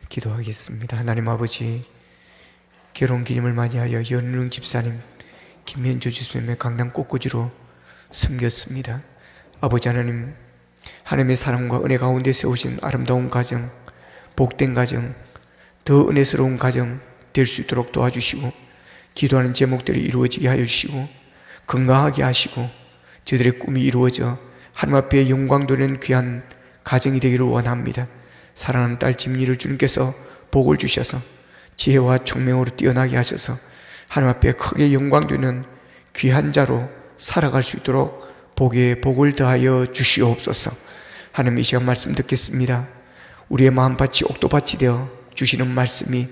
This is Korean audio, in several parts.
기도하겠습니다. 하나님 아버지, 결혼기념을 맞이하여 연릉 집사님, 김현주 집사님의 강단 꽃꽂이로 섬겼습니다. 아버지 하나님, 하나님의 사랑과 은혜 가운데 세우신 아름다운 가정, 복된 가정, 더 은혜스러운 가정 될 수 있도록 도와주시고, 기도하는 제목들이 이루어지게 하여 주시고, 건강하게 하시고, 저들의 꿈이 이루어져 하나님 앞에 영광 돌리는 귀한 가정이 되기를 원합니다. 사랑하는 딸 진미를 주님께서 복을 주셔서 지혜와 총명으로 뛰어나게 하셔서 하나님 앞에 크게 영광 되는 귀한 자로 살아갈 수 있도록 복에 복을 더하여 주시옵소서. 하나님, 이 시간 말씀 듣겠습니다. 우리의 마음밭이 옥토밭이 되어 주시는 말씀이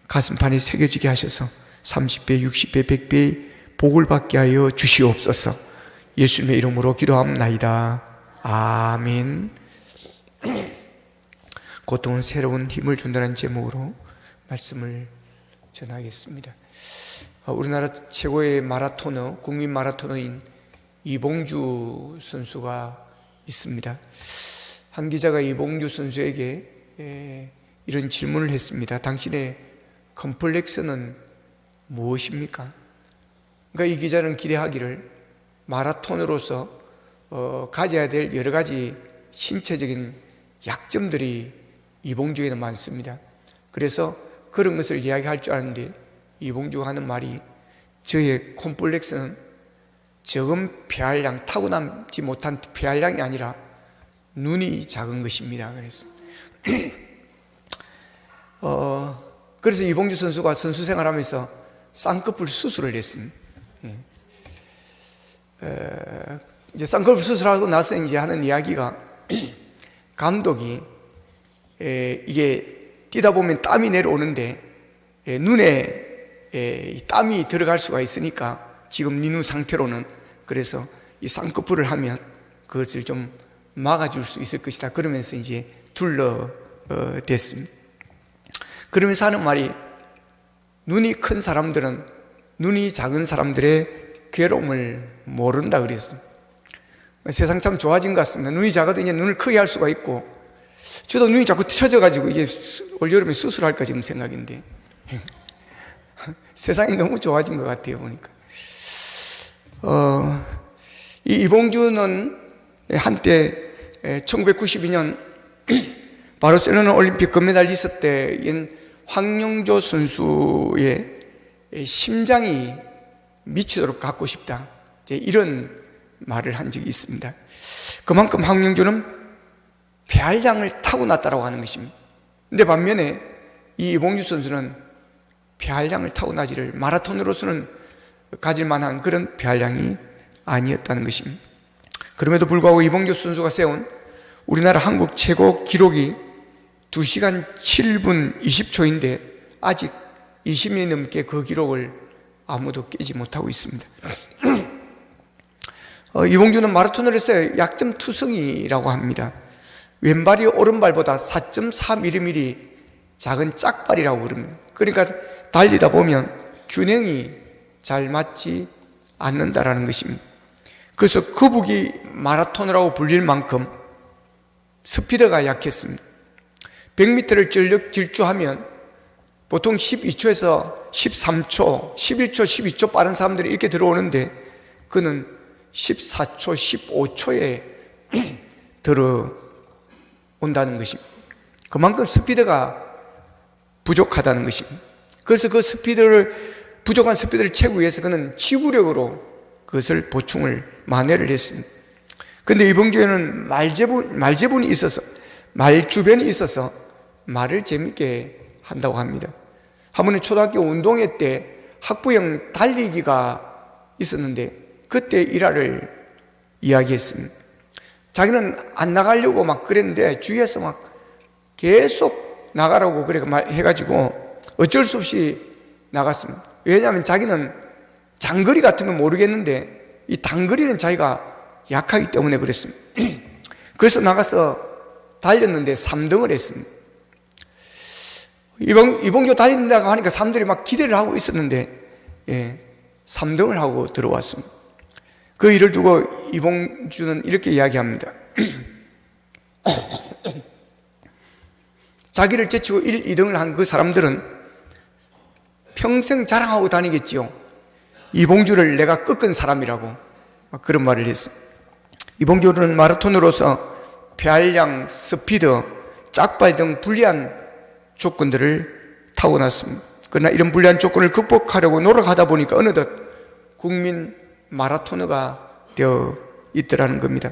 가슴판에 새겨지게 하셔서 30배, 60배, 100배의 복을 받게 하여 주시옵소서. 예수님의 이름으로 기도합나이다. 아멘. 고통은 새로운 힘을 준다는 제목으로 말씀을 전하겠습니다. 우리나라 최고의 마라토너, 국민 마라토너인 이봉주 선수가 있습니다. 한 기자가 이봉주 선수에게 이런 질문을 했습니다. 당신의 컴플렉스는 무엇입니까? 그러니까 이 기자는 기대하기를 마라토너로서 가져야 될 여러 가지 신체적인 약점들이 이봉주에는 많습니다. 그래서 그런 것을 이야기할 줄 아는데 이봉주가 하는 말이, 저의 콤플렉스는 적은 폐활량, 타고남지 못한 폐활량이 아니라 눈이 작은 것입니다. 그래서 이봉주 선수가 선수 생활하면서 쌍꺼풀 수술을 했습니다. 이제 쌍꺼풀 수술하고 나서 이제 하는 이야기가, 감독이 이게 뛰다 보면 땀이 내려오는데 눈에 땀이 들어갈 수가 있으니까 지금 네 눈 상태로는, 그래서 이 쌍꺼풀을 하면 그것을 좀 막아줄 수 있을 것이다. 그러면서 이제 둘러댔습니다. 그러면서 하는 말이, 눈이 큰 사람들은 눈이 작은 사람들의 괴로움을 모른다 그랬습니다. 세상 참 좋아진 것 같습니다. 눈이 작아도 이제 눈을 크게 할 수가 있고, 저도 눈이 자꾸 처져가지고 이게 올여름에 수술할까 지금 생각인데 세상이 너무 좋아진 것 같아요 보니까. 이 이봉주는 한때 1992년 바르셀로나 올림픽 금메달리스트 때인 황영조 선수의 심장이 미치도록 갖고 싶다, 이런 말을 한 적이 있습니다. 그만큼 황영조는 폐활량을 타고났다고 하는 것입니다. 근데 반면에 이 이봉주 선수는 폐활량을 타고나지를, 마라톤으로서는 가질 만한 그런 폐활량이 아니었다는 것입니다. 그럼에도 불구하고 이봉주 선수가 세운 우리나라 한국 최고 기록이 2시간 7분 20초인데 아직 20년이 넘게 그 기록을 아무도 깨지 못하고 있습니다. 이봉주는 마라톤으로서의 약점 투성이라고 합니다. 왼발이 오른발보다 4.4mm 작은 짝발이라고 그럽니다. 그러니까 달리다 보면 균형이 잘 맞지 않는다라는 것입니다. 그래서 거북이 마라톤이라고 불릴 만큼 스피드가 약했습니다. 100m를 전력 질주하면 보통 12초에서 13초, 11초, 12초 빠른 사람들이 이렇게 들어오는데 그는 14초, 15초에 들어온다는 것입니다. 그만큼 스피드가 부족하다는 것입니다. 그래서 그 부족한 스피드를 채우기 위해서 그는 지구력으로 그것을 보충을 만회를 했습니다. 그런데 이봉주에는 말제분이 있어서, 말주변이 있어서 말을 재밌게 한다고 합니다. 한 번은 초등학교 운동회 때 학부형 달리기가 있었는데 그때 일화를 이야기했습니다. 자기는 안 나가려고 막 그랬는데 주위에서 막 계속 나가라고 그래 해가지고 어쩔 수 없이 나갔습니다. 왜냐하면 자기는 장거리 같은 건 모르겠는데 이 단거리는 자기가 약하기 때문에 그랬습니다. 그래서 나가서 달렸는데 3등을 했습니다. 이봉주 달린다고 하니까 사람들이 막 기대를 하고 있었는데 3등을 하고 들어왔습니다. 그 일을 두고 이봉주는 이렇게 이야기합니다. 자기를 제치고 1, 2등을 한 그 사람들은 평생 자랑하고 다니겠지요. 이봉주를 내가 꺾은 사람이라고 그런 말을 했습니다. 이봉주는 마라톤으로서 폐활량, 스피드, 짝발 등 불리한 조건들을 타고났습니다. 그러나 이런 불리한 조건을 극복하려고 노력하다 보니까 어느덧 국민 마라토너가 되어 있더라는 겁니다.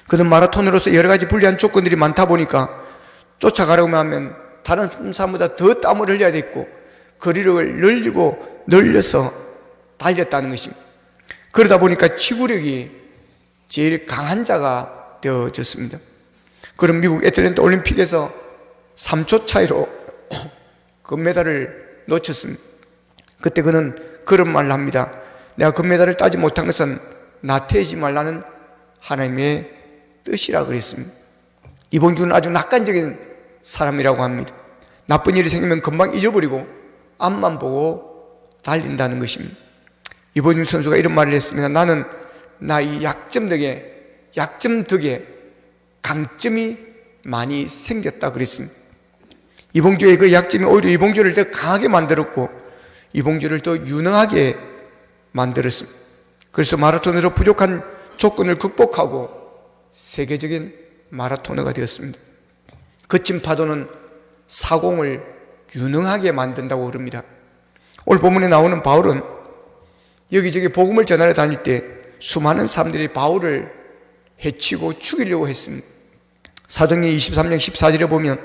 그는 마라톤으로서 여러 가지 불리한 조건들이 많다 보니까 쫓아가려고 하면 다른 사람보다 더 땀을 흘려야 됐고 거리를 늘려서 달렸다는 것입니다. 그러다 보니까 지구력이 제일 강한 자가 되어졌습니다. 그럼 미국 애틀랜타 올림픽에서 3초 차이로 금메달을 놓쳤습니다. 그때 그는 그런 말을 합니다. 내가 금메달을 따지 못한 것은 나태해지지 말라는 하나님의 뜻이라 그랬습니다. 이봉주는 아주 낙관적인 사람이라고 합니다. 나쁜 일이 생기면 금방 잊어버리고 앞만 보고 달린다는 것입니다. 이봉주 선수가 이런 말을 했습니다. 나는 나의 약점 덕에 강점이 많이 생겼다 그랬습니다. 이봉주의 그 약점이 오히려 이봉주를 더 강하게 만들었고 이봉주를 더 유능하게 만들었습니다. 그래서 마라톤으로 부족한 조건을 극복하고 세계적인 마라토너가 되었습니다. 거친 파도는 사공을 유능하게 만든다고 그럽니다. 오늘 본문에 나오는 바울은 여기저기 복음을 전하러 다닐 때 수많은 사람들이 바울을 해치고 죽이려고 했습니다. 사도행전 23장 14절에 보면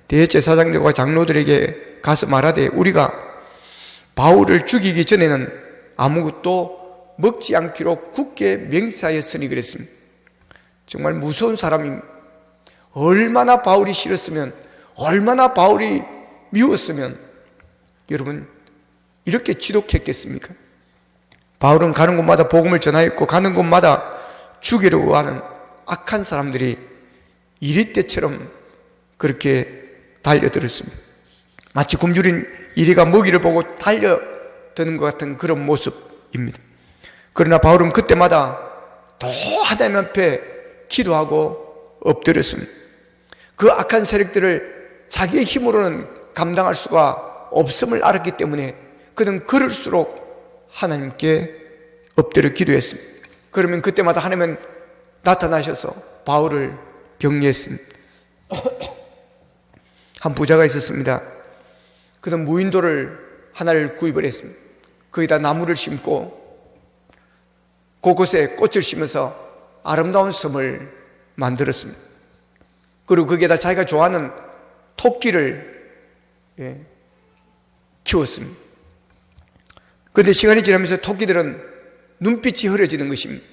대제사장들과 장로들에게 가서 말하되 우리가 바울을 죽이기 전에는 아무것도 먹지 않기로 굳게 맹세하였으니 그랬습니다. 정말 무서운 사람입니다. 얼마나 바울이 싫었으면, 얼마나 바울이 미웠으면 여러분 이렇게 지독했겠습니까? 바울은 가는 곳마다 복음을 전하였고 가는 곳마다 죽이려고 하는 악한 사람들이 이리떼처럼 그렇게 달려들었습니다. 마치 굶주린 이리가 먹이를 보고 달려드는 것 같은 그런 모습입니다. 그러나 바울은 그때마다 더 하나님 앞에 기도하고 엎드렸습니다. 그 악한 세력들을 자기의 힘으로는 감당할 수가 없음을 알았기 때문에 그는 그럴수록 하나님께 엎드려 기도했습니다. 그러면 그때마다 하나님은 나타나셔서 바울을 격려했습니다. 한 부자가 있었습니다. 그는 무인도를 하나를 구입을 했습니다. 거기다 나무를 심고 곳곳에 꽃을 심어서 아름다운 섬을 만들었습니다. 그리고 거기에다 자기가 좋아하는 토끼를 키웠습니다. 그런데 시간이 지나면서 토끼들은 눈빛이 흐려지는 것입니다.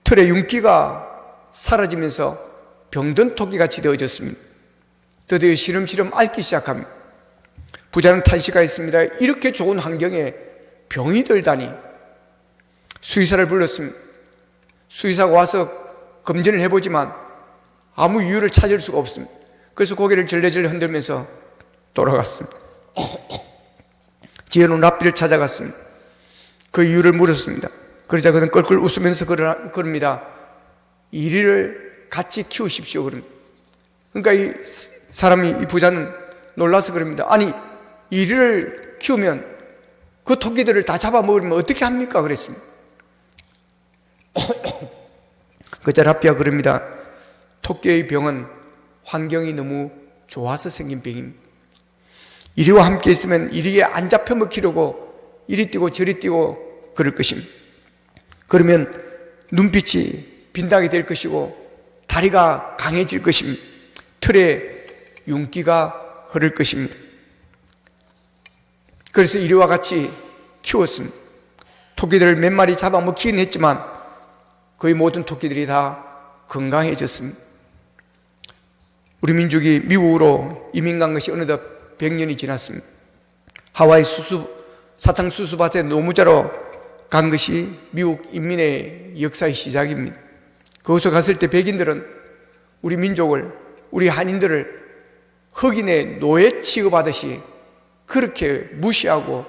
털에 윤기가 사라지면서 병든 토끼같이 되어졌습니다. 드디어 시름시름 앓기 시작합니다. 부자는 탄식하였습니다. 이렇게 좋은 환경에 병이 들다니. 수의사를 불렀습니다. 수의사가 와서 검진을 해보지만 아무 이유를 찾을 수가 없습니다. 그래서 고개를 절레절레 흔들면서 돌아갔습니다. 지혜로운 랍비를 찾아갔습니다. 그 이유를 물었습니다. 그러자 그는 껄껄 웃으면서 그럽니다. 이리를 같이 키우십시오. 그러니까 이 사람이, 이 부자는 놀라서 그럽니다. 아니, 이리를 키우면 그 토끼들을 다 잡아먹으면 어떻게 합니까? 그랬습니다. 그자 랍비가 그럽니다. 토끼의 병은 환경이 너무 좋아서 생긴 병입니다. 이리와 함께 있으면 이리에 안 잡혀 먹히려고 이리 뛰고 저리 뛰고 그럴 것입니다. 그러면 눈빛이 빛나게 될 것이고 다리가 강해질 것입니다. 털에 윤기가 흐를 것입니다. 그래서 이리와 같이 키웠습니다. 토끼들을 몇 마리 잡아먹기는 했지만 거의 모든 토끼들이 다 건강해졌습니다. 우리 민족이 미국으로 이민 간 것이 어느덧 100년이 지났습니다. 하와이 사탕 수수밭에 노무자로 간 것이 미국 인민의 역사의 시작입니다. 거기서 갔을 때 백인들은 우리 민족을, 우리 한인들을 흑인의 노예 취급하듯이 그렇게 무시하고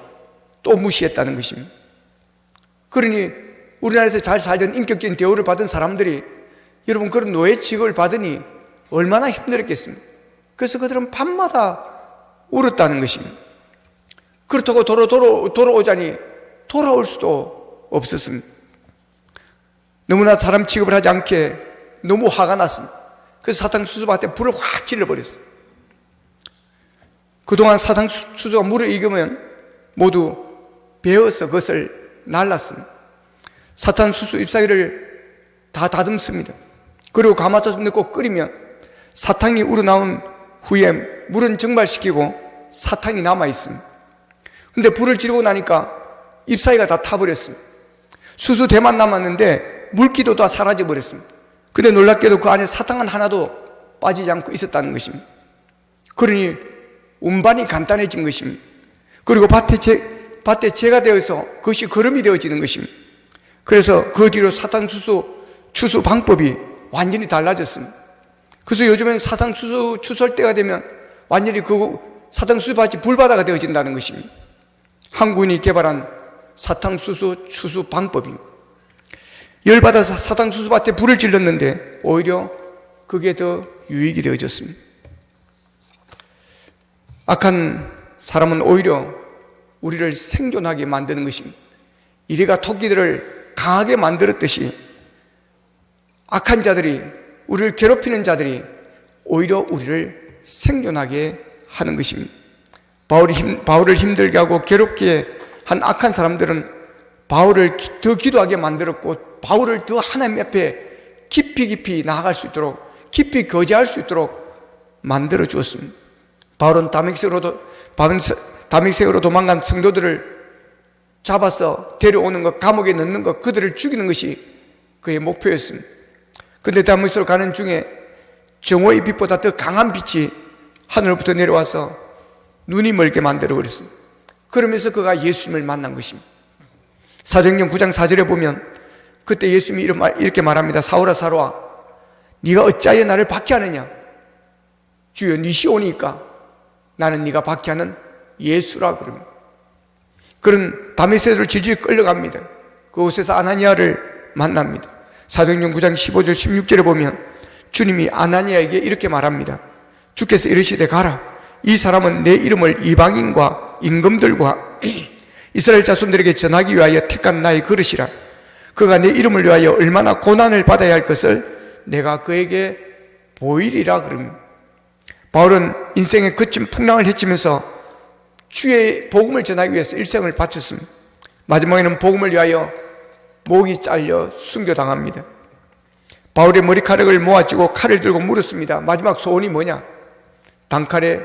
또 무시했다는 것입니다. 그러니 우리나라에서 잘 살던 인격적인 대우를 받은 사람들이 여러분 그런 노예 취급을 받으니 얼마나 힘들었겠습니까? 그래서 그들은 밤마다 울었다는 것입니다. 그렇다고 돌아오자니 돌아올 수도 없었습니다. 너무나 사람 취급을 하지 않게 너무 화가 났습니다. 그래서 사탕수수밭에 불을 확 질러버렸어요. 그동안 사탕수수가 물을 익으면 모두 베어서 그것을 날랐습니다. 사탕수수 잎사귀를 다 다듬습니다. 그리고 가마솥 넣고 끓이면 사탕이 우러나온 후에 물은 증발시키고 사탕이 남아있습니다. 근데 불을 지르고 나니까 잎사귀가 다 타버렸습니다. 수수 대만 남았는데 물기도 다 사라져버렸습니다. 근데 놀랍게도 그 안에 사탕은 하나도 빠지지 않고 있었다는 것입니다. 그러니 운반이 간단해진 것입니다. 그리고 밭에 재가 되어서 그것이 거름이 되어지는 것입니다. 그래서 그 뒤로 사탕수수 추수 방법이 완전히 달라졌습니다. 그래서 요즘엔 사탕수수 추수할 때가 되면 완전히 그 사탕수수밭이 불바다가 되어진다는 것입니다. 한국인이 개발한 사탕수수 추수 방법입니다. 열받아서 사탕수수밭에 불을 질렀는데 오히려 그게 더 유익이 되어졌습니다. 악한 사람은 오히려 우리를 생존하게 만드는 것입니다. 이래가 토끼들을 강하게 만들었듯이 악한 자들이, 우리를 괴롭히는 자들이 오히려 우리를 생존하게 하는 것입니다. 바울을 힘들게 하고 괴롭게 한 악한 사람들은 바울을 더 기도하게 만들었고, 바울을 더 하나님 앞에 깊이 나아갈 수 있도록, 깊이 거제할 수 있도록 만들어 주었습니다. 바울은 다메섹으로 도망간 성도들을 잡아서 데려오는 것, 감옥에 넣는 것, 그들을 죽이는 것이 그의 목표였습니다. 그런데 다메섹으로 가는 중에 정오의 빛보다 더 강한 빛이 하늘로부터 내려와서 눈이 멀게 만들어 버렸습니다. 그러면서 그가 예수님을 만난 것입니다. 사도행전 9장 4절에 보면 그때 예수님이 이렇게 말합니다. 사울아 사울아, 네가 어찌하여 나를 박해하느냐? 주여, 네시 오니까 나는 네가 박해하는 예수라 그럽니다. 그런 다메섹으로 질질 끌려갑니다. 그곳에서 아나니아를 만납니다. 사도행전 9장 15절 16절에 보면 주님이 아나니아에게 이렇게 말합니다. 주께서 이르시되 가라. 이 사람은 내 이름을 이방인과 임금들과 이스라엘 자손들에게 전하기 위하여 택한 나의 그릇이라. 그가 내 이름을 위하여 얼마나 고난을 받아야 할 것을 내가 그에게 보이리라 그럽니다. 바울은 인생의 거친 풍랑을 헤치면서 주의 복음을 전하기 위해서 일생을 바쳤습니다. 마지막에는 복음을 위하여 목이 잘려 순교당합니다. 바울의 머리카락을 모아쥐고 칼을 들고 물었습니다. 마지막 소원이 뭐냐? 단칼에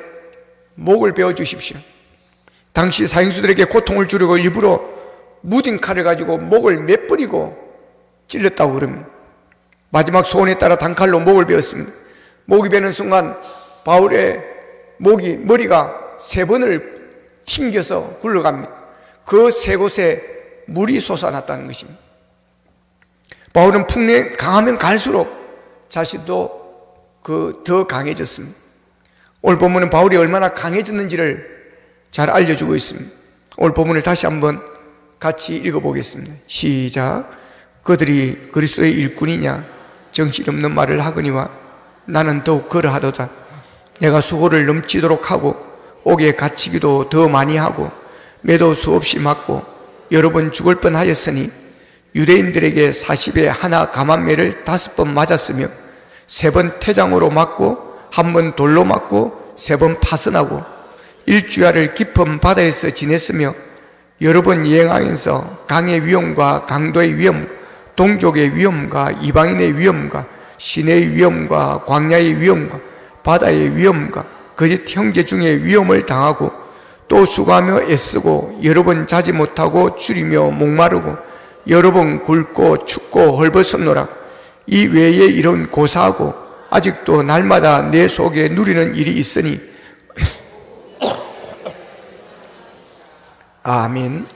목을 베어 주십시오. 당시 사형수들에게 고통을 주려고 일부러 무딘 칼을 가지고 목을 몇 번이고 찔렀다고 그럽니다. 마지막 소원에 따라 단칼로 목을 베었습니다. 목이 베는 순간 바울의 머리가 3번을 튕겨서 굴러갑니다. 그 3곳에 물이 솟아났다는 것입니다. 바울은 풍랑이 강하면 갈수록 자신도 더 강해졌습니다. 오늘 본문은 바울이 얼마나 강해졌는지를 잘 알려주고 있습니다. 오늘 본문을 다시 한번 같이 읽어보겠습니다. 시작. 그들이 그리스도의 일꾼이냐 정신없는 말을 하거니와 나는 더욱 그러하도다. 내가 수고를 넘치도록 하고 옥에 갇히기도 더 많이 하고 매도 수없이 맞고 여러 번 죽을 뻔하였으니 유대인들에게 40에 하나 감한매를 5번 맞았으며 3번 태장으로 맞고 1번 돌로 맞고 3번 파선하고 일주야를 깊은 바다에서 지냈으며 여러 번 여행하면서 강의 위험과 강도의 위험, 동족의 위험과 이방인의 위험과 시내의 위험과 광야의 위험과 바다의 위험과 거짓 형제 중에 위험을 당하고 또 수고하며 애쓰고 여러 번 자지 못하고 줄이며 목마르고 여러 번 굶고 춥고 헐벗었노라. 이 외에 이런 고사하고 아직도 날마다 내 속에 누리는 일이 있으니 아멘.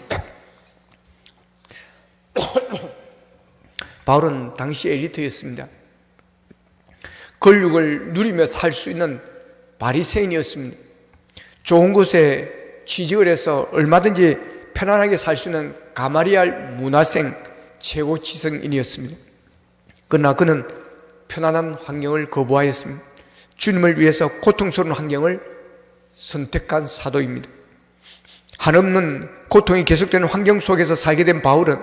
바울은 당시 엘리트였습니다. 권력을 누리며 살 수 있는 바리새인이었습니다. 좋은 곳에 취직을 해서 얼마든지 편안하게 살 수 있는 가마리알 문화생 최고 지성인이었습니다. 그러나 그는 편안한 환경을 거부하였습니다. 주님을 위해서 고통스러운 환경을 선택한 사도입니다. 한없는 고통이 계속되는 환경 속에서 살게 된 바울은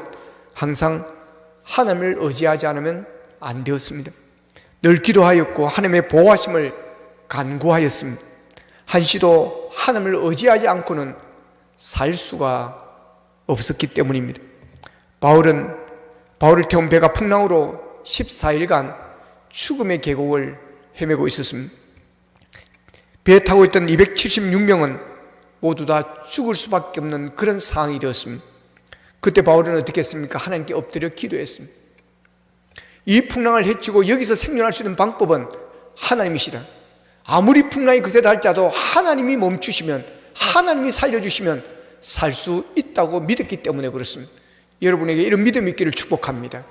항상 하나님을 의지하지 않으면 안 되었습니다. 늘 기도하였고 하나님의 보호하심을 간구하였습니다. 한시도 하나님을 의지하지 않고는 살 수가 없었기 때문입니다. 바울을 태운 배가 풍랑으로 14일간 죽음의 계곡을 헤매고 있었습니다. 배에 타고 있던 276명은 모두 다 죽을 수밖에 없는 그런 상황이 되었습니다. 그때 바울은 어떻게 했습니까? 하나님께 엎드려 기도했습니다. 이 풍랑을 헤치고 여기서 생존할 수 있는 방법은 하나님이시다. 아무리 풍랑이 거세다 할지라도 하나님이 멈추시면, 하나님이 살려주시면 살 수 있다고 믿었기 때문에 그렇습니다. 여러분에게 이런 믿음이 있기를 축복합니다.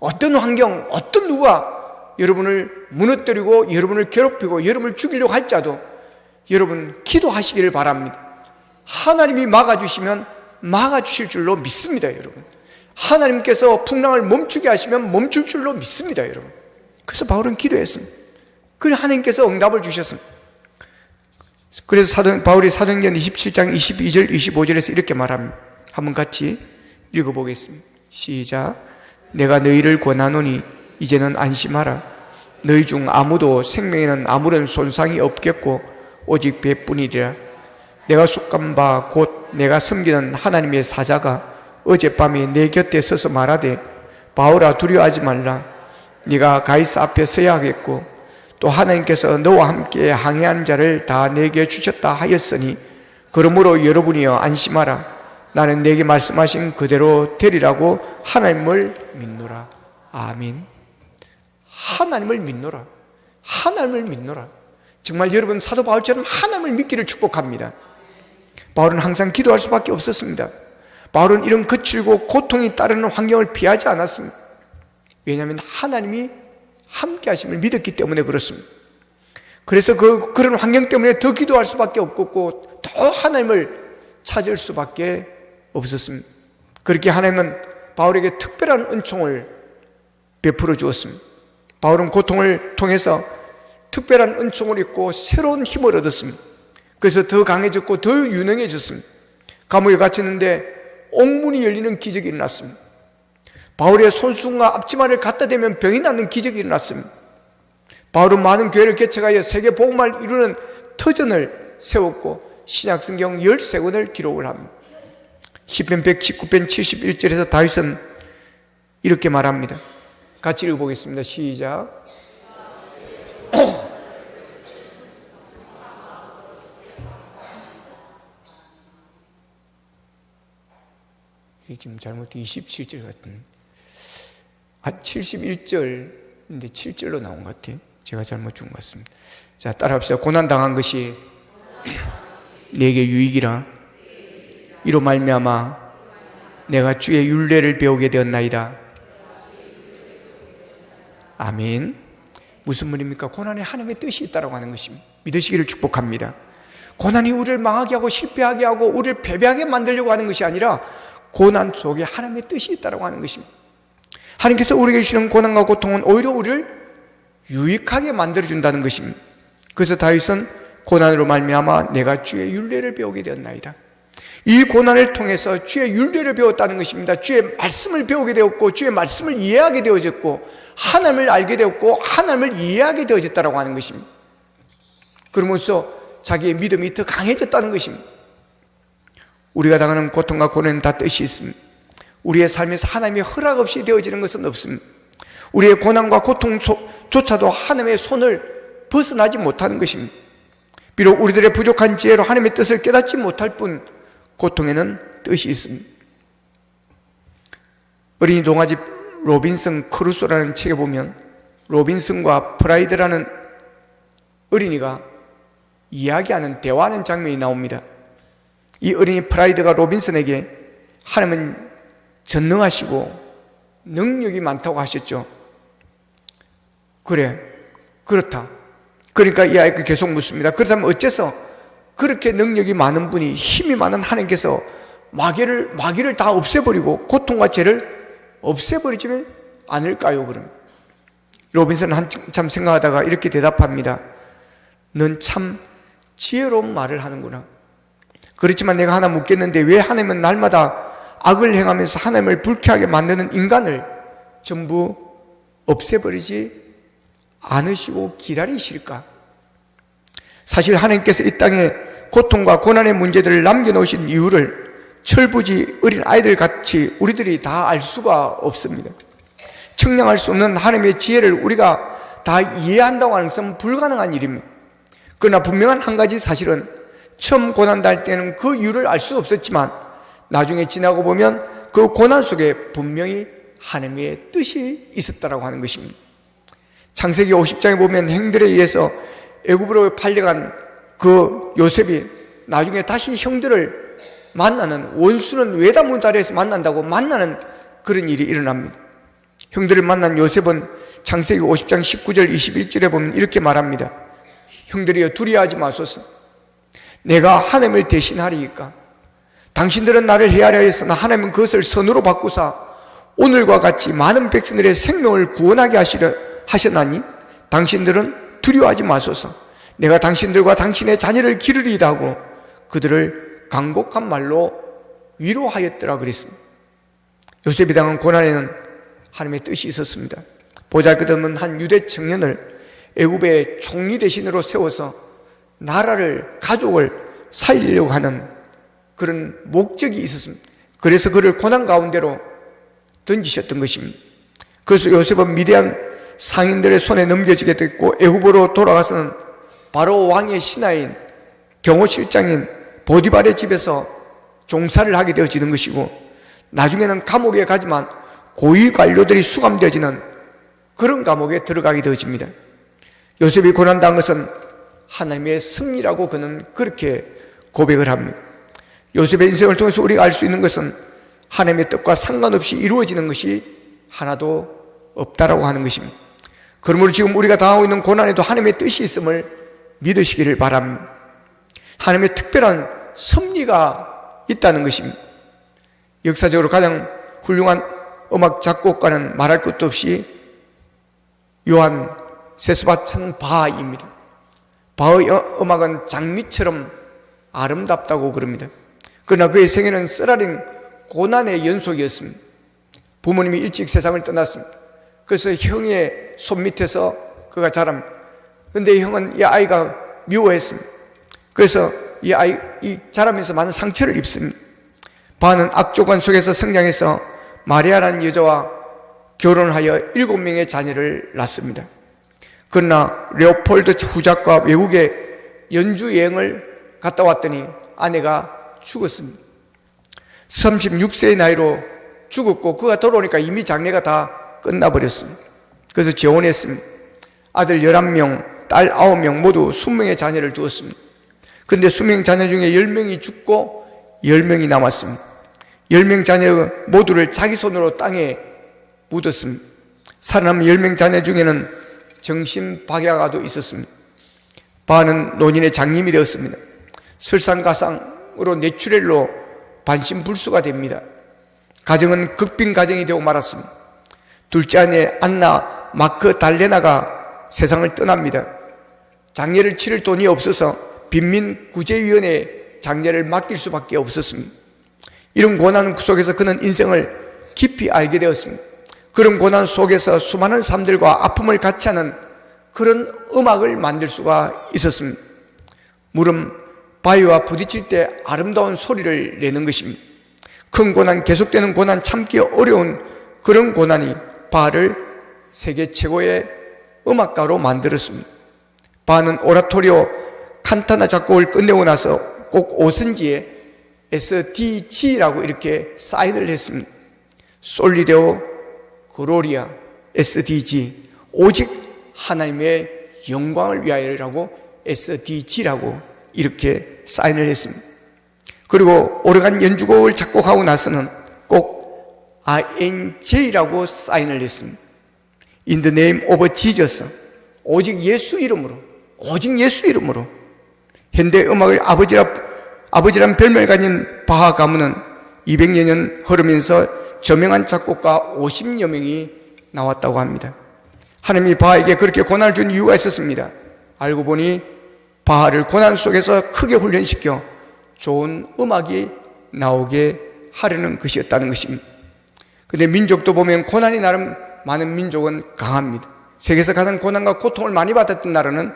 어떤 환경, 어떤 누가 여러분을 무너뜨리고 여러분을 괴롭히고 여러분을 죽이려고 할지라도 여러분 기도하시기를 바랍니다. 하나님이 막아주시면 막아주실 줄로 믿습니다. 여러분, 하나님께서 풍랑을 멈추게 하시면 멈출 줄로 믿습니다. 여러분, 그래서 바울은 기도했습니다. 그래서 하나님께서 응답을 주셨습니다. 그래서 바울이 사도행전 27장 22절 25절에서 이렇게 말합니다. 한번 같이 읽어보겠습니다. 시작. 내가 너희를 권하노니 이제는 안심하라. 너희 중 아무도 생명에는 아무런 손상이 없겠고 오직 배뿐이리라. 내가 속한 바 곧 내가 섬기는 하나님의 사자가 어젯밤에 내 곁에 서서 말하되 바울아 두려워하지 말라. 네가 가이사 앞에 서야 하겠고 또 하나님께서 너와 함께 항해한 자를 다 내게 주셨다 하였으니 그러므로 여러분이여 안심하라. 나는 내게 말씀하신 그대로 되리라고 하나님을 믿노라. 아멘. 하나님을 믿노라. 하나님을 믿노라. 정말 여러분 사도 바울처럼 하나님을 믿기를 축복합니다. 바울은 항상 기도할 수밖에 없었습니다. 바울은 이런 거칠고 고통이 따르는 환경을 피하지 않았습니다. 왜냐하면 하나님이 함께 하심을 믿었기 때문에 그렇습니다. 그래서 그런 환경 때문에 더 기도할 수밖에 없고 더 하나님을 찾을 수밖에 없었습니다. 그렇게 하나님은 바울에게 특별한 은총을 베풀어 주었습니다. 바울은 고통을 통해서 특별한 은총을 입고 새로운 힘을 얻었습니다. 그래서 더 강해졌고 더 유능해졌습니다. 감옥에 갇혔는데 옥문이 열리는 기적이 일어났습니다. 바울의 손수건과 앞치마를 갖다 대면 병이 낫는 기적이 일어났습니다. 바울은 많은 교회를 개척하여 세계 복음화를 이루는 터전을 세웠고 신약성경 13권을 기록을 합니다. 시편 119편 71절에서 다윗은 이렇게 말합니다. 같이 읽어보겠습니다. 시작. 이게 지금 잘못 27절 같은 71절인데 7절로 나온 것 같아요. 제가 잘못 준 것 같습니다. 자, 따라합시다. 고난당한 것이 내게 유익이라. 이로 말미암아 내가 주의 율례를 배우게 되었나이다. 아멘. 무슨 말입니까? 고난에 하나님의 뜻이 있다고 하는 것입니다. 믿으시기를 축복합니다. 고난이 우리를 망하게 하고 실패하게 하고 우리를 패배하게 만들려고 하는 것이 아니라 고난 속에 하나님의 뜻이 있다고 하는 것입니다. 하나님께서 우리에게 주시는 고난과 고통은 오히려 우리를 유익하게 만들어준다는 것입니다. 그래서 다윗은 고난으로 말미암아 내가 주의 율례를 배우게 되었나이다. 이 고난을 통해서 주의 율례를 배웠다는 것입니다. 주의 말씀을 배우게 되었고 주의 말씀을 이해하게 되어졌고 하나님을 알게 되었고 하나님을 이해하게 되어졌다고 하는 것입니다. 그러면서 자기의 믿음이 더 강해졌다는 것입니다. 우리가 당하는 고통과 고난은 다 뜻이 있습니다. 우리의 삶에서 하나님의 허락 없이 되어지는 것은 없습니다. 우리의 고난과 고통조차도 하나님의 손을 벗어나지 못하는 것입니다. 비록 우리들의 부족한 지혜로 하나님의 뜻을 깨닫지 못할 뿐 고통에는 뜻이 있습니다. 어린이 동화집 로빈슨 크루소라는 책에 보면 로빈슨과 프라이드라는 어린이가 이야기하는 대화하는 장면이 나옵니다. 이 어린이 프라이드가 로빈슨에게 하나님은 전능하시고 능력이 많다고 하셨죠. 그래, 그렇다. 그러니까 이 아이가 계속 묻습니다. 그렇다면 어째서 그렇게 능력이 많은 분이, 힘이 많은 하나님께서 마귀를 다 없애버리고 고통과 죄를 없애버리지 않을까요? 로빈슨은 한참 생각하다가 이렇게 대답합니다. 넌 참 지혜로운 말을 하는구나. 그렇지만 내가 하나 묻겠는데 왜 하나님은 날마다 악을 행하면서 하나님을 불쾌하게 만드는 인간을 전부 없애버리지 않으시고 기다리실까? 사실 하나님께서 이 땅에 고통과 고난의 문제들을 남겨놓으신 이유를 철부지 어린 아이들 같이 우리들이 다 알 수가 없습니다. 측량할 수 없는 하나님의 지혜를 우리가 다 이해한다고 하는 것은 불가능한 일입니다. 그러나 분명한 한 가지 사실은 처음 고난당할 때는 그 이유를 알 수 없었지만 나중에 지나고 보면 그 고난 속에 분명히 하나님의 뜻이 있었다고 하는 것입니다. 창세기 50장에 보면 형들에 의해서 애굽으로 팔려간 그 요셉이 나중에 다시 형들을 만나는, 원수는 외다무다리에서 만난다고 만나는 그런 일이 일어납니다. 형들을 만난 요셉은 창세기 50장 19절 21절에 보면 이렇게 말합니다. 형들이여 두려워하지 마소서. 내가 하나님을 대신하리이까. 당신들은 나를 헤아려 했으나 하나님은 그것을 선으로 바꾸사 오늘과 같이 많은 백성들의 생명을 구원하게 하셨나니 당신들은 두려워하지 마소서. 내가 당신들과 당신의 자녀를 기르리이다 하고 그들을 간곡한 말로 위로하였더라 그랬습니다. 요셉이 당한 고난에는 하나님의 뜻이 있었습니다. 보잘것없는 한 유대 청년을 애굽의 총리 대신으로 세워서 나라를, 가족을 살리려고 하는 그런 목적이 있었습니다. 그래서 그를 고난 가운데로 던지셨던 것입니다. 그래서 요셉은 미디안 상인들의 손에 넘겨지게 됐고 애굽으로 돌아가서는 바로 왕의 신하인 경호실장인 보디발의 집에서 종사를 하게 되어지는 것이고 나중에는 감옥에 가지만 고위 관료들이 수감되어지는 그런 감옥에 들어가게 되어집니다. 요셉이 고난당한 것은 하나님의 승리라고 그는 그렇게 고백을 합니다. 요셉의 인생을 통해서 우리가 알 수 있는 것은 하나님의 뜻과 상관없이 이루어지는 것이 하나도 없다라고 하는 것입니다. 그러므로 지금 우리가 당하고 있는 고난에도 하나님의 뜻이 있음을 믿으시기를 바랍니다. 하나님의 특별한 섭리가 있다는 것입니다. 역사적으로 가장 훌륭한 음악 작곡가는 말할 것도 없이 요한 세스바천 바하입니다. 바하의 음악은 장미처럼 아름답다고 그럽니다. 그러나 그의 생애는 쓰라린 고난의 연속이었습니다. 부모님이 일찍 세상을 떠났습니다. 그래서 형의 손 밑에서 그가 자랍니다. 그런데 형은 이 아이가 미워했습니다. 그래서 이 자라면서 많은 상처를 입습니다. 바하는 악조건 속에서 성장해서 마리아라는 여자와 결혼하여 7명의 자녀를 낳습니다. 그러나 레오폴드 후작과 외국에 연주 여행을 갔다 왔더니 아내가 죽었습니다. 36세의 나이로 죽었고 그가 돌아오니까 이미 장례가 다 끝나버렸습니다. 그래서 재혼했습니다. 아들 11명, 딸 9명 모두 20명의 자녀를 두었습니다. 그런데 20명 자녀 중에 10명이 죽고 10명이 남았습니다. 10명 자녀 모두를 자기 손으로 땅에 묻었습니다. 살아남은 10명 자녀 중에는 정신박약아도 있었습니다. 바하는 노년의 장님이 되었습니다. 설상가상으로 뇌출혈로 반신불수가 됩니다. 가정은 극빈 가정이 되고 말았습니다. 둘째 아내 안나 마크달레나가 세상을 떠납니다. 장례를 치를 돈이 없어서 빈민구제위원회에 장례를 맡길 수밖에 없었습니다. 이런 고난 속에서 그는 인생을 깊이 알게 되었습니다. 그런 고난 속에서 수많은 사람들과 아픔을 같이 하는 그런 음악을 만들 수가 있었습니다. 물은 바위와 부딪힐 때 아름다운 소리를 내는 것입니다. 큰 고난, 계속되는 고난, 참기 어려운 그런 고난이 바하를 세계 최고의 음악가로 만들었습니다. 바하는 오라토리오 칸타나 작곡을 끝내고 나서 꼭 오선지에 SDG라고 이렇게 사인을 했습니다. 솔리데오 글로리아 SDG, 오직 하나님의 영광을 위하여라고 SDG라고 이렇게 사인을 했습니다. 그리고 오래간 연주곡을 작곡하고 나서는 꼭 INJ라고 사인을 했습니다. In the name of Jesus, 오직 예수 이름으로, 오직 예수 이름으로. 현대 음악을 아버지란 별명을 가진 바하 가문은 200여 년 흐르면서 저명한 작곡가 50여 명이 나왔다고 합니다. 하나님이 바알에게 그렇게 고난을 준 이유가 있었습니다. 알고 보니 바알을 고난 속에서 크게 훈련시켜 좋은 음악이 나오게 하려는 것이었다는 것입니다. 근데 민족도 보면 고난이 나름 많은 민족은 강합니다. 세계에서 가장 고난과 고통을 많이 받았던 나라는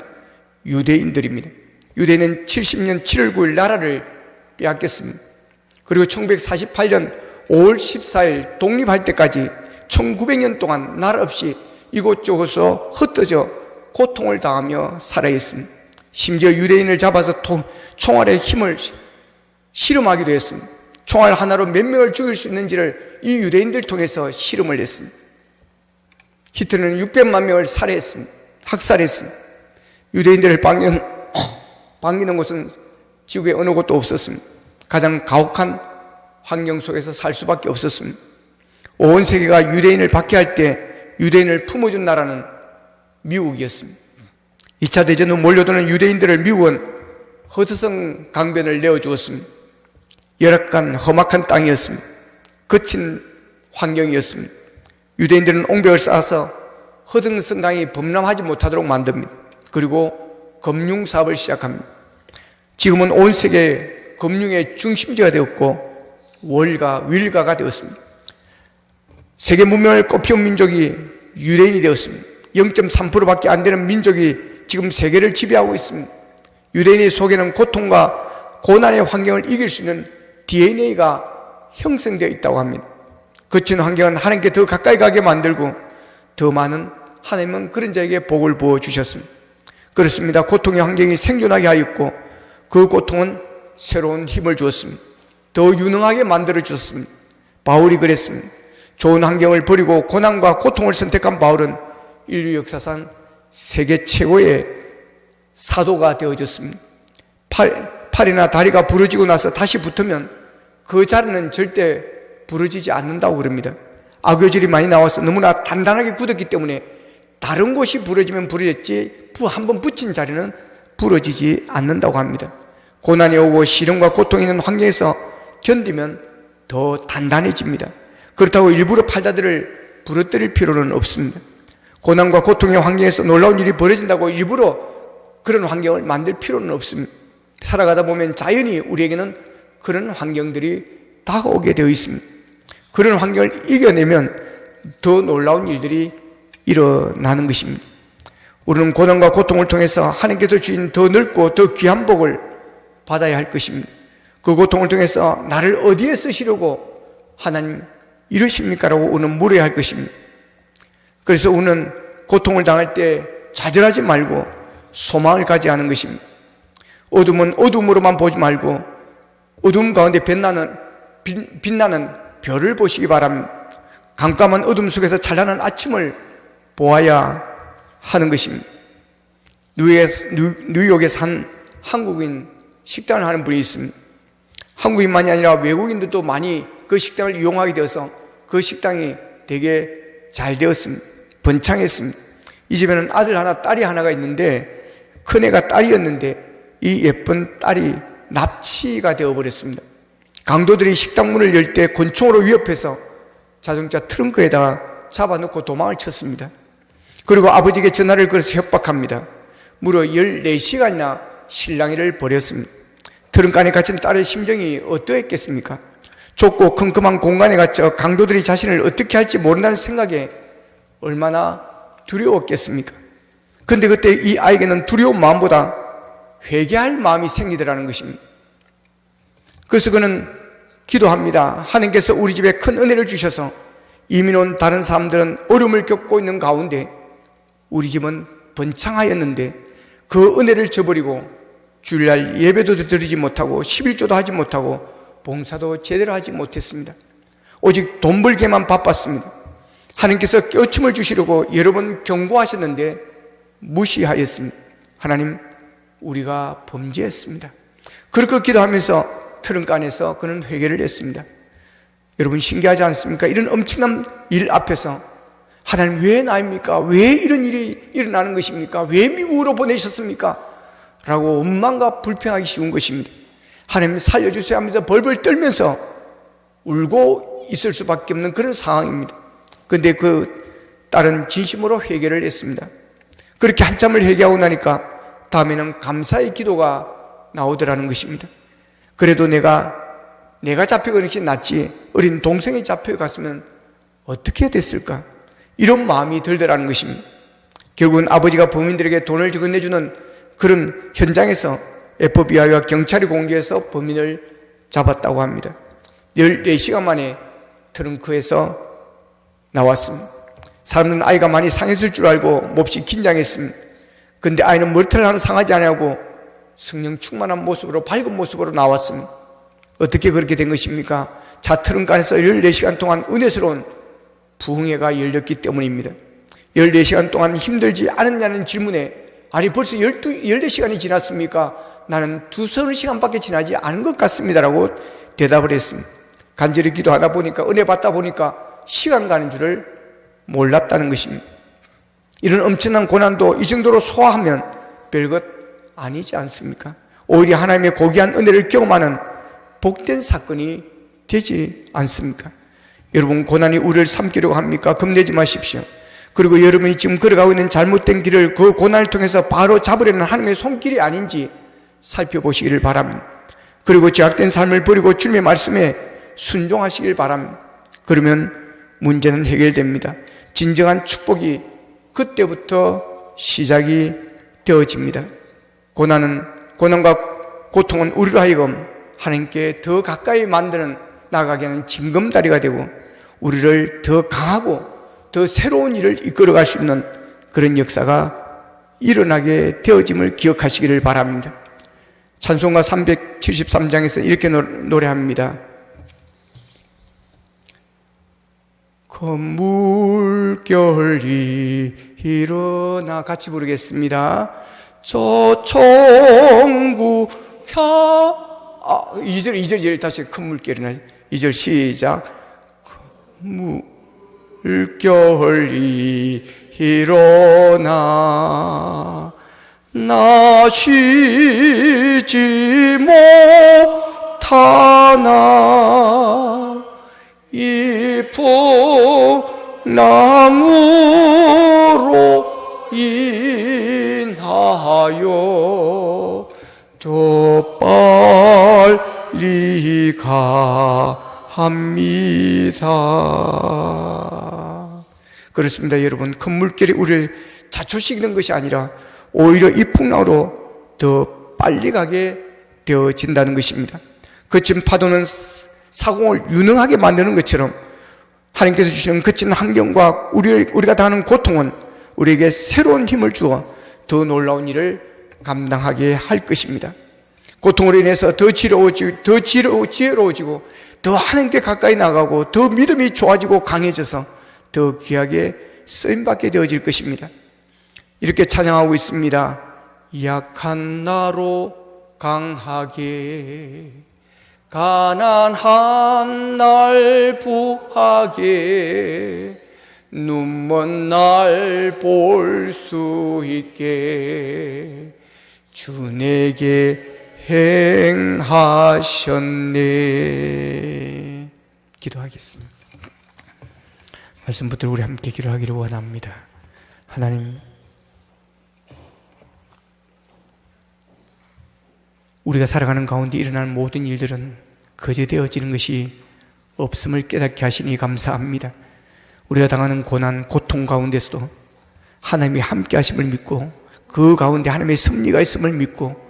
유대인들입니다. 유대인은 70년 7월 9일 나라를 빼앗겼습니다. 그리고 1948년 5월 14일 독립할 때까지 1900년 동안 나라 없이 이곳저곳서 흩어져 고통을 당하며 살아있습니다. 심지어 유대인을 잡아서 총알의 힘을 실험하기도 했습니다. 총알 하나로 몇 명을 죽일 수 있는지를 이 유대인들 통해서 실험을 했습니다. 히틀러는 600만 명을 살해했습니다. 학살했습니다. 유대인들을 반기는 곳은 지구에 어느 곳도 없었습니다. 가장 가혹한 환경 속에서 살 수밖에 없었습니다. 온 세계가 유대인을 박해할 때 유대인을 품어준 나라는 미국이었습니다. 2차 대전 후 몰려드는 유대인들을 미국은 허드슨 강변을 내어주었습니다. 열악한 험악한 땅이었습니다. 거친 환경이었습니다. 유대인들은 옹벽을 쌓아서 허드슨 강이 범람하지 못하도록 만듭니다. 그리고 금융사업을 시작합니다. 지금은 온 세계 금융의 중심지가 되었고 월가, wil가가 되었습니다. 세계 문명을 꽃피운 민족이 유대인이 되었습니다. 0.3%밖에 안 되는 민족이 지금 세계를 지배하고 있습니다. 유대인의 속에는 고통과 고난의 환경을 이길 수 있는 DNA가 형성되어 있다고 합니다. 거친 환경은 하나님께 더 가까이 가게 만들고 더 많은 하나님은 그런 자에게 복을 부어주셨습니다. 그렇습니다. 고통의 환경이 생존하게 하였고 그 고통은 새로운 힘을 주었습니다. 더 유능하게 만들어 주었습니다. 바울이 그랬습니다. 좋은 환경을 버리고 고난과 고통을 선택한 바울은 인류 역사상 세계 최고의 사도가 되어졌습니다. 팔이나 다리가 부러지고 나서 다시 붙으면 그 자리는 절대 부러지지 않는다고 그럽니다. 악교질이 많이 나와서 너무나 단단하게 굳었기 때문에 다른 곳이 부러지면 부러졌지 한번 붙인 자리는 부러지지 않는다고 합니다. 고난이 오고 시련과 고통이 있는 환경에서 견디면 더 단단해집니다. 그렇다고 일부러 팔다리를 부러뜨릴 필요는 없습니다. 고난과 고통의 환경에서 놀라운 일이 벌어진다고 일부러 그런 환경을 만들 필요는 없습니다. 살아가다 보면 자연히 우리에게는 그런 환경들이 다가오게 되어 있습니다. 그런 환경을 이겨내면 더 놀라운 일들이 일어나는 것입니다. 우리는 고난과 고통을 통해서 하나님께서 주신 더 넓고 더 귀한 복을 받아야 할 것입니다. 그 고통을 통해서 나를 어디에 쓰시려고 하나님 이러십니까? 라고 우리는 물어야 할 것입니다. 그래서 우리는 고통을 당할 때 좌절하지 말고 소망을 가져야 하는 것입니다. 어둠은 어둠으로만 보지 말고 어둠 가운데 빛나는 별을 보시기 바랍니다. 깜깜한 어둠 속에서 찬란한 아침을 보아야 하는 것입니다. 뉴욕에 산 한국인 식당을 하는 분이 있습니다. 한국인만이 아니라 외국인들도 많이 그 식당을 이용하게 되어서 그 식당이 되게 잘 되었습니다. 번창했습니다. 이 집에는 아들 하나, 딸이 하나가 있는데 큰애가 딸이었는데 이 예쁜 딸이 납치가 되어버렸습니다. 강도들이 식당 문을 열 때 권총으로 위협해서 자동차 트렁크에다가 잡아놓고 도망을 쳤습니다. 그리고 아버지에게 전화를 걸어서 협박합니다. 무려 14시간이나 실랑이를 벌였습니다. 트렁크 안에 갇힌 딸의 심정이 어떠했겠습니까? 좁고 컴컴한 공간에 갇혀 강도들이 자신을 어떻게 할지 모른다는 생각에 얼마나 두려웠겠습니까? 그런데 그때 이 아이에게는 두려운 마음보다 회개할 마음이 생기더라는 것입니다. 그래서 그는 기도합니다. 하나님께서 우리 집에 큰 은혜를 주셔서 이민 온 다른 사람들은 어려움을 겪고 있는 가운데 우리 집은 번창하였는데 그 은혜를 저버리고 주일날 예배도 드리지 못하고 11조도 하지 못하고 봉사도 제대로 하지 못했습니다. 오직 돈 벌기에만 바빴습니다. 하나님께서 껴춤을 주시려고 여러 번 경고하셨는데 무시하였습니다. 하나님, 우리가 범죄했습니다. 그렇게 기도하면서 트렁크 안에서 그는 회개를 했습니다. 여러분 신기하지 않습니까? 이런 엄청난 일 앞에서 하나님 왜 나입니까? 왜 이런 일이 일어나는 것입니까? 왜 미국으로 보내셨습니까? 라고 원망과 불평하기 쉬운 것입니다. 하나님 살려주세요 하면서 벌벌 떨면서 울고 있을 수밖에 없는 그런 상황입니다. 그런데 그 딸은 진심으로 회개를 했습니다. 그렇게 한참을 회개하고 나니까 다음에는 감사의 기도가 나오더라는 것입니다. 그래도 내가 잡혀가는 것이 낫지 어린 동생이 잡혀갔으면 어떻게 됐을까? 이런 마음이 들더라는 것입니다. 결국은 아버지가 범인들에게 돈을 건네주는 그런 현장에서 FBI와 경찰이 공개해서 범인을 잡았다고 합니다. 14시간 만에 트렁크에서 나왔습니다. 사람들은 아이가 많이 상했을 줄 알고 몹시 긴장했습니다. 그런데 아이는 머리털 하나 상하지 않냐고 성령 충만한 모습으로, 밝은 모습으로 나왔습니다. 어떻게 그렇게 된 것입니까? 차 트렁크 안에서 14시간 동안 은혜스러운 부흥회가 열렸기 때문입니다. 14시간 동안 힘들지 않았냐는 질문에, 아니 벌써 14시간이 지났습니까? 나는 2-3시간밖에 지나지 않은 것 같습니다 라고 대답을 했습니다. 간절히 기도하다 보니까, 은혜 받다 보니까 시간 가는 줄을 몰랐다는 것입니다. 이런 엄청난 고난도 이 정도로 소화하면 별것 아니지 않습니까? 오히려 하나님의 고귀한 은혜를 경험하는 복된 사건이 되지 않습니까? 여러분, 고난이 우리를 삼키려고 합니까? 겁내지 마십시오. 그리고 여러분이 지금 걸어가고 있는 잘못된 길을 그 고난을 통해서 바로 잡으려는 하나님의 손길이 아닌지 살펴보시기를 바랍니다. 그리고 죄악된 삶을 버리고 주님의 말씀에 순종하시길 바랍니다. 그러면 문제는 해결됩니다. 진정한 축복이 그때부터 시작이 되어집니다. 고난과 고통은 우리로 하여금 하나님께 더 가까이 만드는, 나가게 하는 징검다리가 되고 우리를 더 강하고 더 새로운 일을 이끌어갈 수 있는 그런 역사가 일어나게 되어짐을 기억하시기를 바랍니다. 찬송가 373장에서 이렇게 노래합니다. 물결이 일어나, 같이 부르겠습니다. 저 천국 2절 다시 큰 물결이 2절 시작. 물결이 일어나 나 쉬지 못하나 이 풍랑으로 인하여 더 빨리 가합니다. 그렇습니다. 여러분, 큰 물결이 우리를 자초시키는 것이 아니라 오히려 이 풍랑으로 더 빨리 가게 되어진다는 것입니다. 거친 파도는 사공을 유능하게 만드는 것처럼 하나님께서 주시는 거친 환경과 우리가 당하는 고통은 우리에게 새로운 힘을 주어 더 놀라운 일을 감당하게 할 것입니다. 고통으로 인해서 더 지혜로워지고 더 하나님께 가까이 나가고 더 믿음이 좋아지고 강해져서 더 귀하게 쓰임받게 되어질 것입니다. 이렇게 찬양하고 있습니다. 약한 나로 강하게, 가난한 날 부하게, 눈먼 날 볼 수 있게 주 내게 행하셨네. 기도하겠습니다. 말씀 붙들고 우리 함께 기도하기를 원합니다. 하나님, 우리가 살아가는 가운데 일어나는 모든 일들은 거저 되어지는 것이 없음을 깨닫게 하시니 감사합니다. 우리가 당하는 고난, 고통 가운데서도 하나님이 함께 하심을 믿고 그 가운데 하나님의 섭리가 있음을 믿고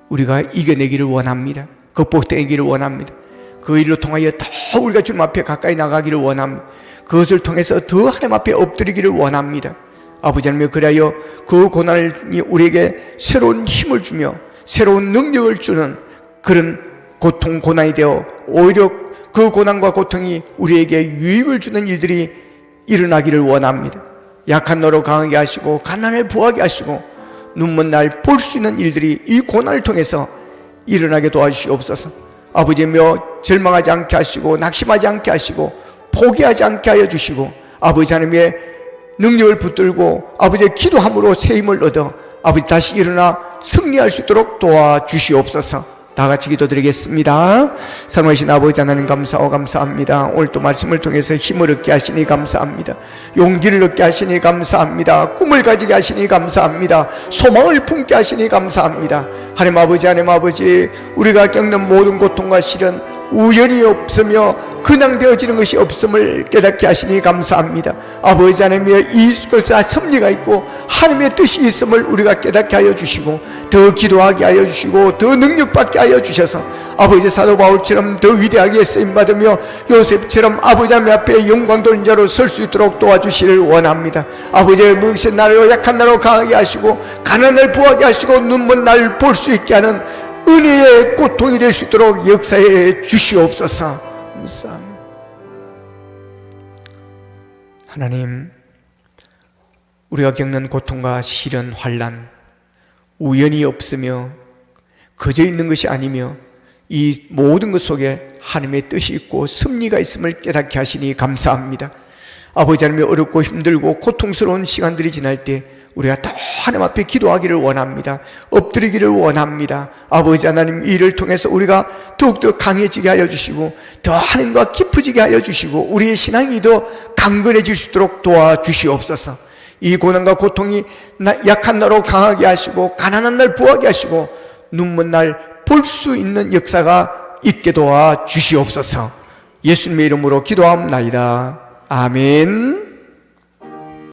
우리가 이겨내기를 원합니다. 극복되기를 원합니다. 그 일로 통하여 더 우리가 주님 앞에 가까이 나가기를 원합니다. 그것을 통해서 더 하나님 앞에 엎드리기를 원합니다. 아버지 하나님, 그리하여 그 고난이 우리에게 새로운 힘을 주며 새로운 능력을 주는 그런 고통, 고난이 되어 오히려 그 고난과 고통이 우리에게 유익을 주는 일들이 일어나기를 원합니다. 약한 너로 강하게 하시고 가난을 부하게 하시고 눈먼 날 볼 수 있는 일들이 이 고난을 통해서 일어나게 도와주시옵소서. 아버지며 절망하지 않게 하시고 낙심하지 않게 하시고 포기하지 않게 하여 주시고 아버지 하나님의 능력을 붙들고 아버지의 기도함으로 새 힘을 얻어 아버지 다시 일어나 승리할 수 있도록 도와주시옵소서. 다 같이 기도드리겠습니다. 사랑하신 아버지 하나님 감사하고 감사합니다. 오늘 또 말씀을 통해서 힘을 얻게 하시니 감사합니다. 용기를 얻게 하시니 감사합니다. 꿈을 가지게 하시니 감사합니다. 소망을 품게 하시니 감사합니다. 하나님 아버지, 우리가 겪는 모든 고통과 시련 우연이 없으며 그냥 되어지는 것이 없음을 깨닫게 하시니 감사합니다. 아버지 하나님의 이 속에서 섭리가 있고 하나님의 뜻이 있음을 우리가 깨닫게 하여 주시고 더 기도하게 하여 주시고 더 능력받게 하여 주셔서 아버지 사도 바울처럼 더 위대하게 쓰임받으며 요셉처럼 아버지 하나님 앞에 영광 돌린 자로 설 수 있도록 도와주시를 원합니다. 아버지의 무릇이 나로 약한 나로 강하게 하시고 가난을 부하게 하시고 눈먼 날 볼 수 있게 하는 은혜의 고통이 될 수 있도록 역사해 주시옵소서. 감사합니다. 하나님, 우리가 겪는 고통과 시련, 환난 우연이 없으며 그저 있는 것이 아니며 이 모든 것 속에 하나님의 뜻이 있고 섭리가 있음을 깨닫게 하시니 감사합니다. 아버지 하나님의 어렵고 힘들고 고통스러운 시간들이 지날 때 우리가 더 하나님 앞에 기도하기를 원합니다. 엎드리기를 원합니다. 아버지 하나님, 이를 통해서 우리가 더욱더 강해지게 하여 주시고 더 하나님과 깊어지게 하여 주시고 우리의 신앙이 더 강건해질 수 있도록 도와주시옵소서. 이 고난과 고통이 약한 나로 강하게 하시고 가난한 날 부하게 하시고 눈먼 날 볼 수 있는 역사가 있게 도와주시옵소서. 예수님의 이름으로 기도합나이다. 아멘.